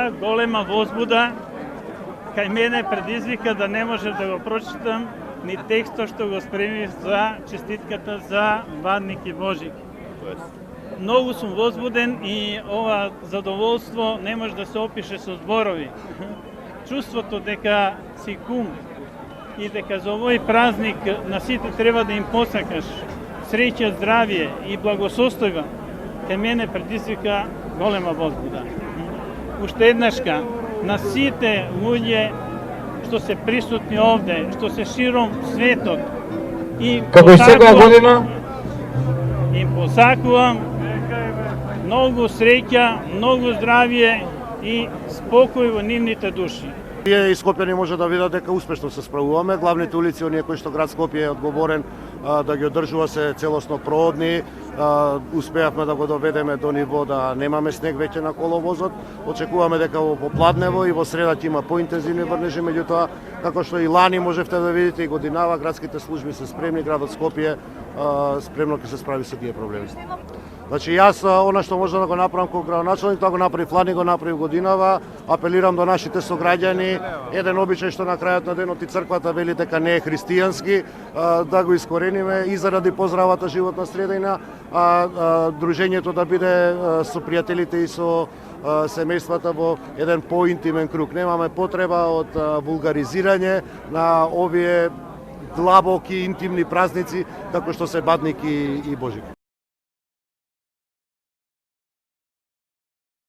Ова голема возбуда кај мене предизвика да не може да го прочитам ни текстот што го спремив за честитката за Бадник и Божик. Многу сум возбуден и ова задоволство не може да се опише со зборови. Чувството дека си кум и дека за овој празник на сите треба да им посакаш среќа, здравје и благосостојба, кај мене предизвика голема возбуда. Уште еднашка, на сите луѓе што се присутни овде, што се широм светот, и како и секоја година им посакувам многу среќа, многу здравје и спокој во нивните души. Тие и скопјани може да видат дека успешно се справуваме. Главните улици, оние кои што град Скопје е одговорен да ги одржува, се целосно проодни. Успеавме да го доведеме до ниво да немаме снег веќе на коловозот. Очекуваме дека во попладнево и во среда ќе има поинтензивни врнежи, меѓутоа како што и лани можевте да видите и годинава, градските служби се спремни, градот Скопје спремно ќе се справи со тие проблеми. Значи јас она што може да го направам како градоначелник, тоа го направив лани, го направив годинава. Апелирам до нашите сограѓани, еден обичај што на крајот на денот и црквата вели дека не е христијански, да го искорениме и заради поздравата животна средина, дружењето да биде со пријателите и со семејствата во еден поинтимен круг. Немаме потреба од вулгаризирање на овие длабоки интимни празници како што се Бадник и Божик.